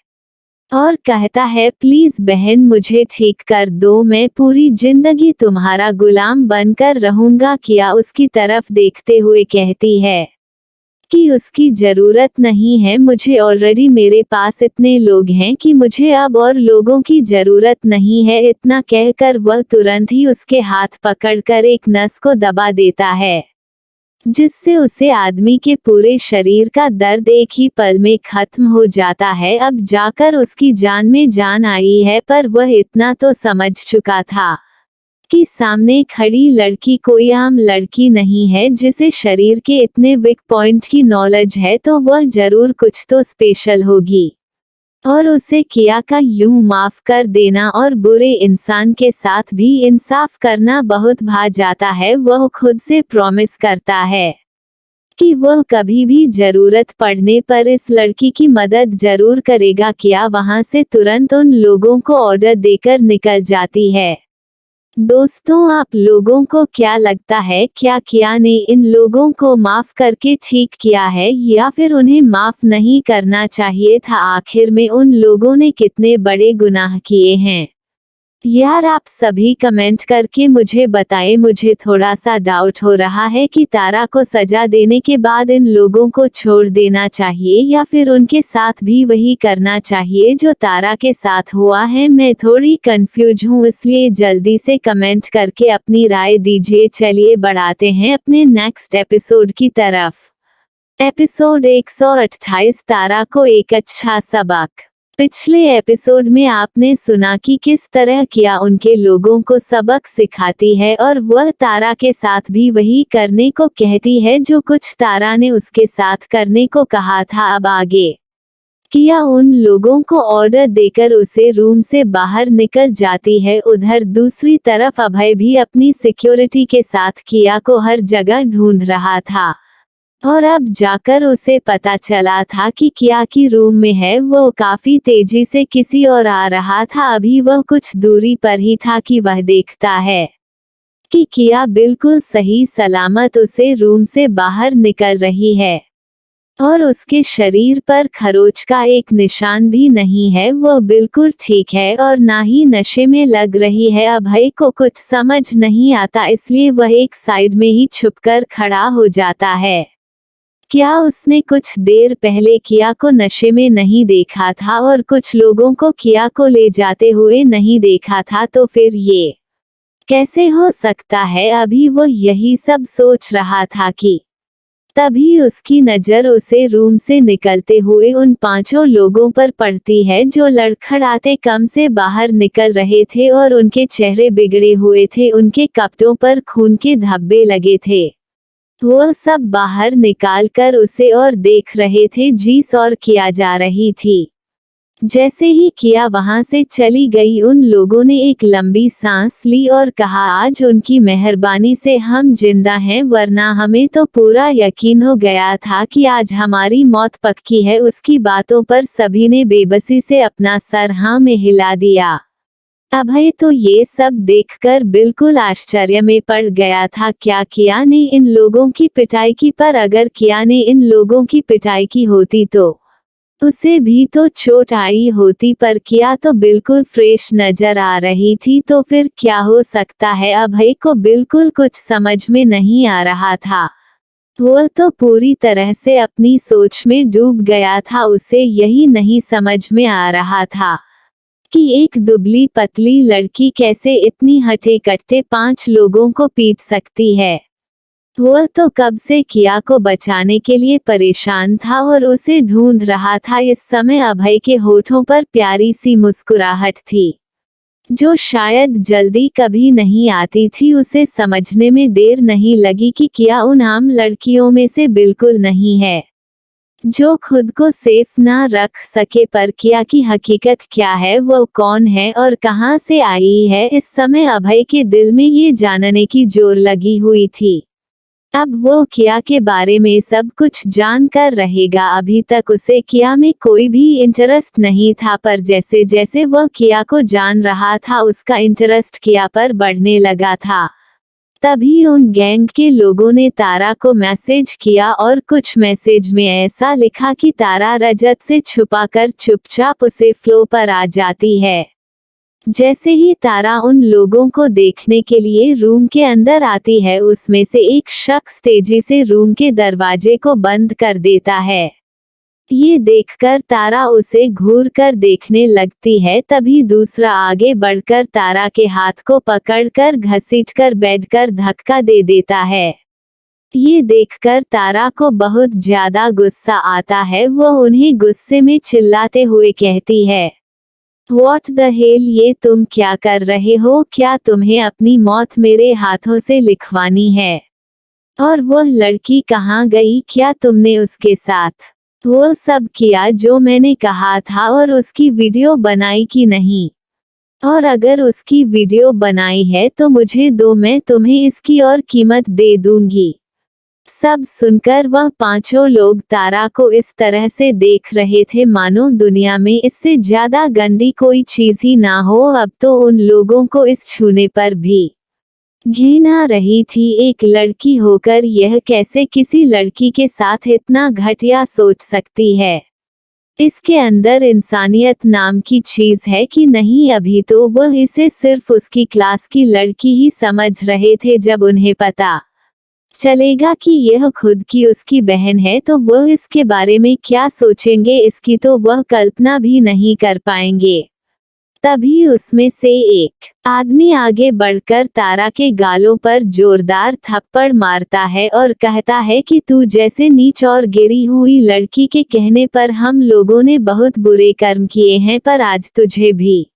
Speaker 1: और कहता है, प्लीज बहन मुझे ठीक कर दो, मैं पूरी जिंदगी तुम्हारा गुलाम बनकर रहूंगा। किया उसकी तरफ देखते हुए कहती है कि उसकी जरूरत नहीं है, मुझे ऑलरेडी मेरे पास इतने लोग हैं कि मुझे अब और लोगों की जरूरत नहीं है। इतना कहकर वह तुरंत ही उसके हाथ पकड़कर एक नस को दबा देता है जिससे उसे आदमी के पूरे शरीर का दर्द एक ही पल में खत्म हो जाता है। अब जाकर उसकी जान में जान आई है, पर वह इतना तो समझ चुका था कि सामने खड़ी लड़की कोई आम लड़की नहीं है जिसे शरीर के इतने वीक पॉइंट की नॉलेज है, तो वह जरूर कुछ तो स्पेशल होगी। और उसे किया का यूं माफ कर देना और बुरे इंसान के साथ भी इंसाफ करना बहुत भा जाता है। वह खुद से प्रॉमिस करता है कि वह कभी भी जरूरत पड़ने पर इस लड़की की मदद जरूर करेगा। किया वहां से तुरंत उन लोगों को ऑर्डर देकर निकल जाती है। दोस्तों, आप लोगों को क्या लगता है, क्या किया ने इन लोगों को माफ करके ठीक किया है या फिर उन्हें माफ नहीं करना चाहिए था? आखिर में उन लोगों ने कितने बड़े गुनाह किए हैं यार, आप सभी कमेंट करके मुझे बताएं। मुझे थोड़ा सा डाउट हो रहा है कि तारा को सजा देने के बाद इन लोगों को छोड़ देना चाहिए या फिर उनके साथ भी वही करना चाहिए जो तारा के साथ हुआ है। मैं थोड़ी कंफ्यूज हूँ, इसलिए जल्दी से कमेंट करके अपनी राय दीजिए। चलिए बढ़ाते हैं अपने नेक्स्ट एपिसोड की तरफ। एपिसोड 128, तारा को एक अच्छा सबक। पिछले एपिसोड में आपने सुना कि किस तरह किया उनके लोगों को सबक सिखाती है और वह तारा के साथ भी वही करने को कहती है जो कुछ तारा ने उसके साथ करने को कहा था। अब आगे किया उन लोगों को ऑर्डर देकर उसे रूम से बाहर निकल जाती है। उधर दूसरी तरफ अभय भी अपनी सिक्योरिटी के साथ किया को हर जगह ढूंढ रहा था और अब जाकर उसे पता चला था कि किया की रूम में है। वो काफी तेजी से किसी और आ रहा था। अभी वह कुछ दूरी पर ही था कि वह देखता है कि किया बिल्कुल सही सलामत उसे रूम से बाहर निकल रही है और उसके शरीर पर खरोच का एक निशान भी नहीं है। वो बिल्कुल ठीक है और ना ही नशे में लग रही है। अभय को कुछ समझ नहीं आता, इसलिए वह एक साइड में ही छुपकर खड़ा हो जाता है। क्या उसने कुछ देर पहले किया को नशे में नहीं देखा था और कुछ लोगों को किया को ले जाते हुए नहीं देखा था? तो फिर ये कैसे हो सकता है? अभी वो यही सब सोच रहा था कि तभी उसकी नजर उसे रूम से निकलते हुए उन 5 लोगों पर पड़ती है जो लड़खड़ाते कम से बाहर निकल रहे थे और उनके चेहरे बिगड़े हुए थे, उनके कपड़ों पर खून के धब्बे लगे थे। वह सब बाहर निकाल कर उसे और देख रहे थे। जीस और किया जा रही थी। जैसे ही किया वहां से चली गई, उन लोगों ने एक लंबी सांस ली और कहा, आज उनकी मेहरबानी से हम जिंदा हैं, वरना हमें तो पूरा यकीन हो गया था कि आज हमारी मौत पक्की है। उसकी बातों पर सभी ने बेबसी से अपना सर हाँ में हिला दिया। अभय तो ये सब देखकर बिल्कुल आश्चर्य में पड़ गया था। क्या किया ने इन लोगों की पिटाई की? पर अगर किया ने इन लोगों की पिटाई की होती तो उसे भी तो चोट आई होती, पर किया तो बिल्कुल फ्रेश नजर आ रही थी। तो फिर क्या हो सकता है? अभय को बिल्कुल कुछ समझ में नहीं आ रहा था। वह तो पूरी तरह से अपनी सोच में डूब गया था। उसे यही नहीं समझ में आ रहा था कि एक दुबली पतली लड़की कैसे इतनी हट्टे-कट्टे 5 लोगों को पीट सकती है। वह तो कब से किया को बचाने के लिए परेशान था और उसे ढूंढ रहा था। इस समय अभय के होठों पर प्यारी सी मुस्कुराहट थी, जो शायद जल्दी कभी नहीं आती थी। उसे समझने में देर नहीं लगी कि किया उन आम लड़कियों में से बिल्कुल नहीं है, जो खुद को सेफ ना रख सके। पर किया की हकीकत क्या है, वो कौन है और कहां से आई है? इस समय अभय के दिल में ये जानने की जोर लगी हुई थी। अब वो किया के बारे में सब कुछ जान कर रहेगा। अभी तक उसे किया में कोई भी इंटरेस्ट नहीं था, पर जैसे जैसे वह किया को जान रहा था, उसका इंटरेस्ट किया पर बढ़ने लगा था। तभी उन गैंग के लोगों ने तारा को मैसेज किया और कुछ मैसेज में ऐसा लिखा कि तारा रजत से छुपाकर चुपचाप उसे फ्लो पर आ जाती है। जैसे ही तारा उन लोगों को देखने के लिए रूम के अंदर आती है, उसमें से एक शख्स तेजी से रूम के दरवाजे को बंद कर देता है। ये देखकर तारा उसे घूर कर देखने लगती है। तभी दूसरा आगे बढ़कर तारा के हाथ को पकड़कर घसीटकर बेड कर धक्का दे देता है। ये देखकर तारा को बहुत ज्यादा गुस्सा आता है। वह उन्हें गुस्से में चिल्लाते हुए कहती है, What the hell, ये तुम क्या कर रहे हो? क्या तुम्हें अपनी मौत मेरे हाथों से लिखवानी है? और वह लड़की कहाँ गई? क्या तुमने उसके साथ वो सब किया जो मैंने कहा था, और उसकी वीडियो बनाई कि नहीं? और अगर उसकी वीडियो बनाई है तो मुझे दो, मैं तुम्हें इसकी और कीमत दे दूंगी। सब सुनकर वह पांचों लोग तारा को इस तरह से देख रहे थे मानो दुनिया में इससे ज्यादा गंदी कोई चीज ही ना हो। अब तो उन लोगों को इस छूने पर भी घिन आ रही थी। एक लड़की होकर यह कैसे किसी लड़की के साथ इतना घटिया सोच सकती है? इसके अंदर इंसानियत नाम की चीज है कि नहीं? अभी तो वह इसे सिर्फ उसकी क्लास की लड़की ही समझ रहे थे। जब उन्हें पता चलेगा कि यह खुद की उसकी बहन है, तो वह इसके बारे में क्या सोचेंगे, इसकी तो वह कल्पना भी नहीं कर पाएंगे। तभी उसमें से एक आदमी आगे बढ़कर तारा के गालों पर जोरदार थप्पड़ मारता है और कहता है कि तू जैसे नीच और गिरी हुई लड़की के कहने पर हम लोगों ने बहुत बुरे कर्म किए हैं, पर आज तुझे भी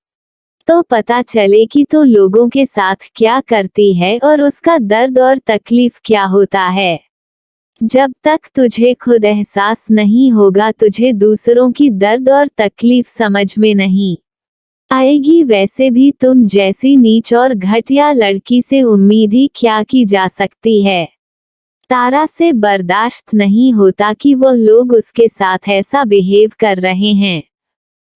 Speaker 1: तो पता चले कि तो लोगों के साथ क्या करती है और उसका दर्द और तकलीफ क्या होता है। जब तक तुझे खुद एहसास नहीं होगा, तुझे दूसरों की दर्द और तकलीफ समझ में नहीं आएगी। वैसे भी तुम जैसी नीच और घटिया लड़की से उम्मीद ही क्या की जा सकती है? तारा से बर्दाश्त नहीं होता कि वो लोग उसके साथ ऐसा बिहेव कर रहे हैं।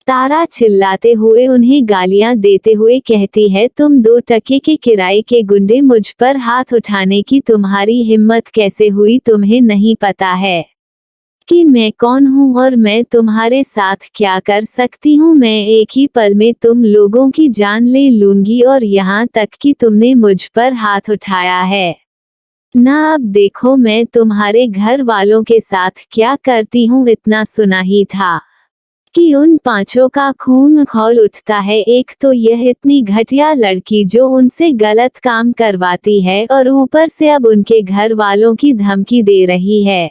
Speaker 1: तारा चिल्लाते हुए उन्हें गालियां देते हुए कहती है, तुम 2 टके के किराए के गुंडे, मुझ पर हाथ उठाने की तुम्हारी हिम्मत कैसे हुई? तुम्हें नहीं पता है कि मैं कौन हूँ और मैं तुम्हारे साथ क्या कर सकती हूँ? मैं एक ही पल में तुम लोगों की जान ले लूंगी, और यहाँ तक कि तुमने मुझ पर हाथ उठाया है ना। अब देखो मैं तुम्हारे घर वालों के साथ क्या करती हूँ। इतना सुना ही था कि उन पांचों का खून खौल उठता है। एक तो यह इतनी घटिया लड़की जो उनसे गलत काम करवाती है, और ऊपर से अब उनके घर वालों की धमकी दे रही है।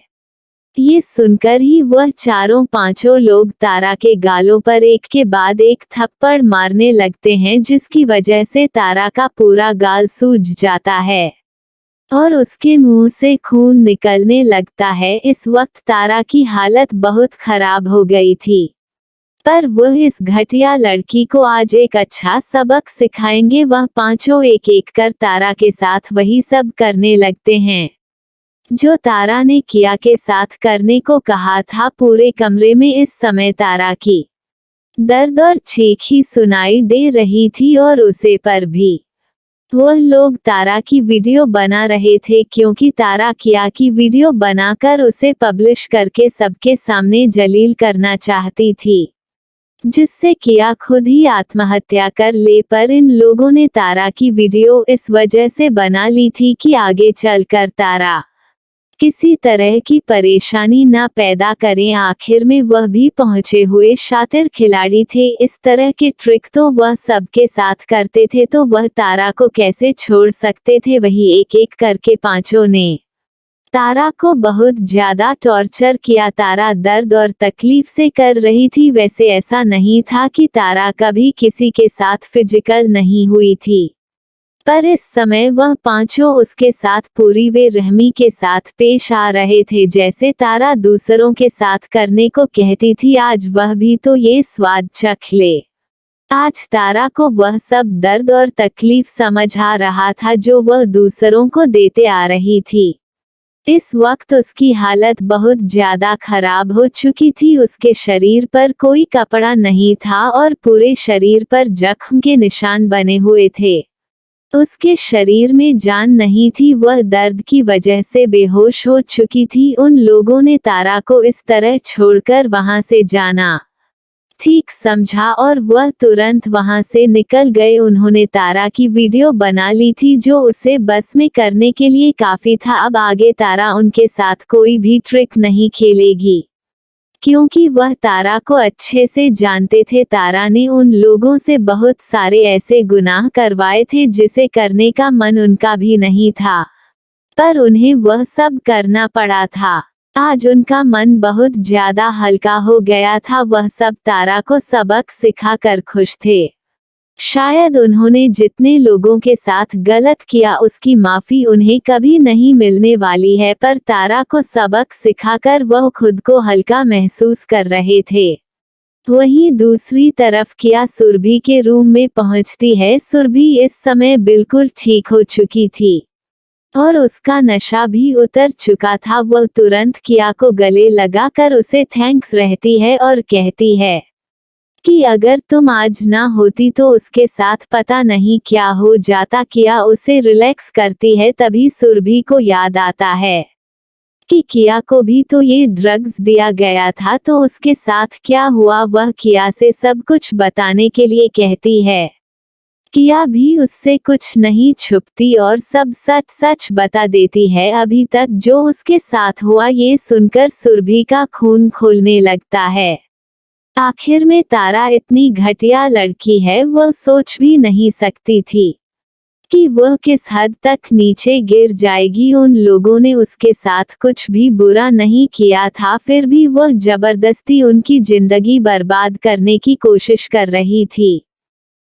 Speaker 1: ये सुनकर ही वह चारों पांचों लोग तारा के गालों पर एक के बाद एक थप्पड़ मारने लगते हैं, जिसकी वजह से तारा का पूरा गाल सूज जाता है और उसके मुंह से खून निकलने लगता है। इस वक्त तारा की हालत बहुत खराब हो गई थी। पर वह इस घटिया लड़की को आज एक अच्छा सबक सिखाएंगे। वह पांचों एक एक कर तारा के साथ वही सब करने लगते हैं जो तारा ने किया के साथ करने को कहा था। पूरे कमरे में इस समय तारा की दर्द और चीख ही सुनाई दे रही थी और उसे पर भी। वह लोग तारा की वीडियो बना रहे थे क्योंकि तारा किया की वीडियो बनाकर उसे पब्लिश करके सबके सामने जलील करना चाहती थी, जिससे किया खुद ही आत्महत्या कर ले। पर इन लोगों ने तारा की वीडियो इस वजह से बना ली थी कि आगे चलकर तारा किसी तरह की परेशानी न पैदा करें। आखिर में वह भी पहुंचे हुए शातिर खिलाड़ी थे। इस तरह के ट्रिक तो वह सबके साथ करते थे, तो वह तारा को कैसे छोड़ सकते थे। वही एक एक करके पांचों ने तारा को बहुत ज्यादा टॉर्चर किया। तारा दर्द और तकलीफ से कर रही थी। वैसे ऐसा नहीं था कि तारा कभी किसी के साथ फिजिकल नहीं हुई थी, पर इस समय वह पांचों उसके साथ पूरी बेरहमी के साथ पेश आ रहे थे, जैसे तारा दूसरों के साथ करने को कहती थी। आज वह भी तो ये स्वाद चख ले। आज तारा को वह सब दर्द और तकलीफ समझ आ रहा था जो वह दूसरों को देते आ रही थी। इस वक्त उसकी हालत बहुत ज्यादा खराब हो चुकी थी। उसके शरीर पर कोई कपड़ा नहीं था और पूरे शरीर पर जख्म के निशान बने हुए थे। उसके शरीर में जान नहीं थी। वह दर्द की वजह से बेहोश हो चुकी थी। उन लोगों ने तारा को इस तरह छोड़कर वहां से जाना ठीक समझा और वह तुरंत वहां से निकल गए। उन्होंने तारा की वीडियो बना ली थी जो उसे बस में करने के लिए काफी था। अब आगे तारा उनके साथ कोई भी ट्रिक नहीं खेलेगी, क्योंकि वह तारा को अच्छे से जानते थे। तारा ने उन लोगों से बहुत सारे ऐसे गुनाह करवाए थे जिसे करने का मन उनका भी नहीं था, पर उन्हें वह सब करना पड़ा था। आज उनका मन बहुत ज्यादा हल्का हो गया था। वह सब तारा को सबक सिखाकर खुश थे। शायद उन्होंने जितने लोगों के साथ गलत किया उसकी माफी उन्हें कभी नहीं मिलने वाली है, पर तारा को सबक सिखाकर वह खुद को हल्का महसूस कर रहे थे। वहीं दूसरी तरफ किया सुरभि के रूम में पहुंचती है। सुरभि इस समय बिल्कुल ठीक हो चुकी थी और उसका नशा भी उतर चुका था। वह तुरंत किया को गले लगाकर उसे थैंक्स रहती है और कहती है कि अगर तुम आज ना होती तो उसके साथ पता नहीं क्या हो जाता। किया उसे रिलैक्स करती है। तभी सुरभि को याद आता है कि किया को भी तो ये ड्रग्स दिया गया था, तो उसके साथ क्या हुआ। वह किया से सब कुछ बताने के लिए कहती है। किया भी उससे कुछ नहीं छुपती और सब सच सच बता देती है। अभी तक जो उसके साथ हुआ ये सुनकर सुरभि का खून खौलने लगता है। आखिर में तारा इतनी घटिया लड़की है, वह सोच भी नहीं सकती थी कि वह किस हद तक नीचे गिर जाएगी। उन लोगों ने उसके साथ कुछ भी बुरा नहीं किया था, फिर भी वह जबरदस्ती उनकी जिंदगी बर्बाद करने की कोशिश कर रही थी।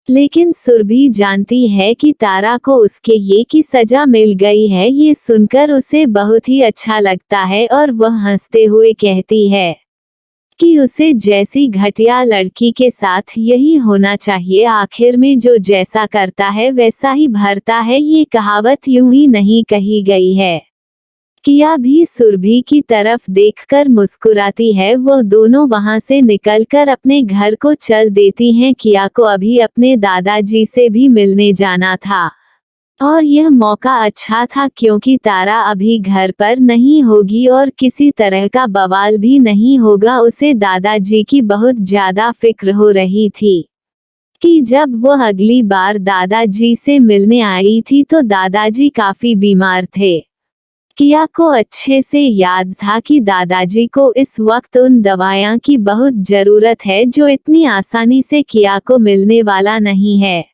Speaker 1: लेकिन सुरभि जानती है कि तारा को उसके ये की सजा मिल गई है। ये सुनकर उसे बहुत ही अच्छा लगता है और वह हंसते हुए कहती है कि उसे जैसी घटिया लड़की के साथ यही होना चाहिए। आखिर में जो जैसा करता है वैसा ही भरता है, ये कहावत यूं ही नहीं कही गई है। किया भी सुरभि की तरफ देखकर मुस्कुराती है। वो दोनों वहां से निकलकर अपने घर को चल देती हैं। किया को अभी अपने दादाजी से भी मिलने जाना था और यह मौका अच्छा था क्योंकि तारा अभी घर पर नहीं होगी और किसी तरह का बवाल भी नहीं होगा। उसे दादाजी की बहुत ज्यादा फिक्र हो रही थी कि जब वह अगली बार दादाजी से मिलने आई थी तो दादाजी काफी बीमार थे। किया को अच्छे से याद था कि दादाजी को इस वक्त उन दवाइयां की बहुत जरूरत है जो इतनी आसानी से किया को मिलने वाला नहीं है,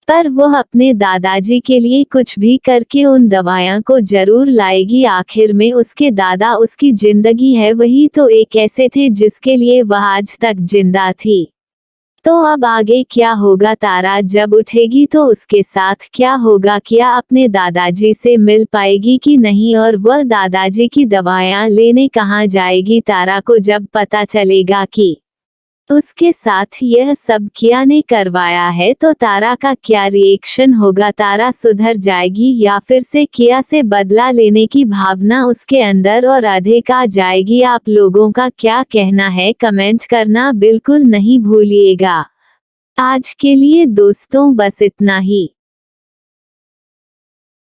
Speaker 1: पर वह अपने दादाजी के लिए कुछ भी करके उन दवाइयां को जरूर लाएगी। आखिर में उसके दादा उसकी जिंदगी है, वही तो एक ऐसे थे जिसके लिए वह आज तक जिंदा थी। तो अब आगे क्या होगा, तारा जब उठेगी तो उसके साथ क्या होगा, किया अपने दादाजी से मिल पाएगी कि नहीं और वह दादाजी की दवाइयां लेने कहाँ जाएगी। तारा को जब पता चलेगा कि उसके साथ यह सब किया ने करवाया है तो तारा का क्या रिएक्शन होगा? तारा सुधर जाएगी या फिर से किया से बदला लेने की भावना उसके अंदर और अधिक आ जाएगी? आप लोगों का क्या कहना है कमेंट करना बिल्कुल नहीं भूलिएगा। आज के लिए दोस्तों बस इतना ही।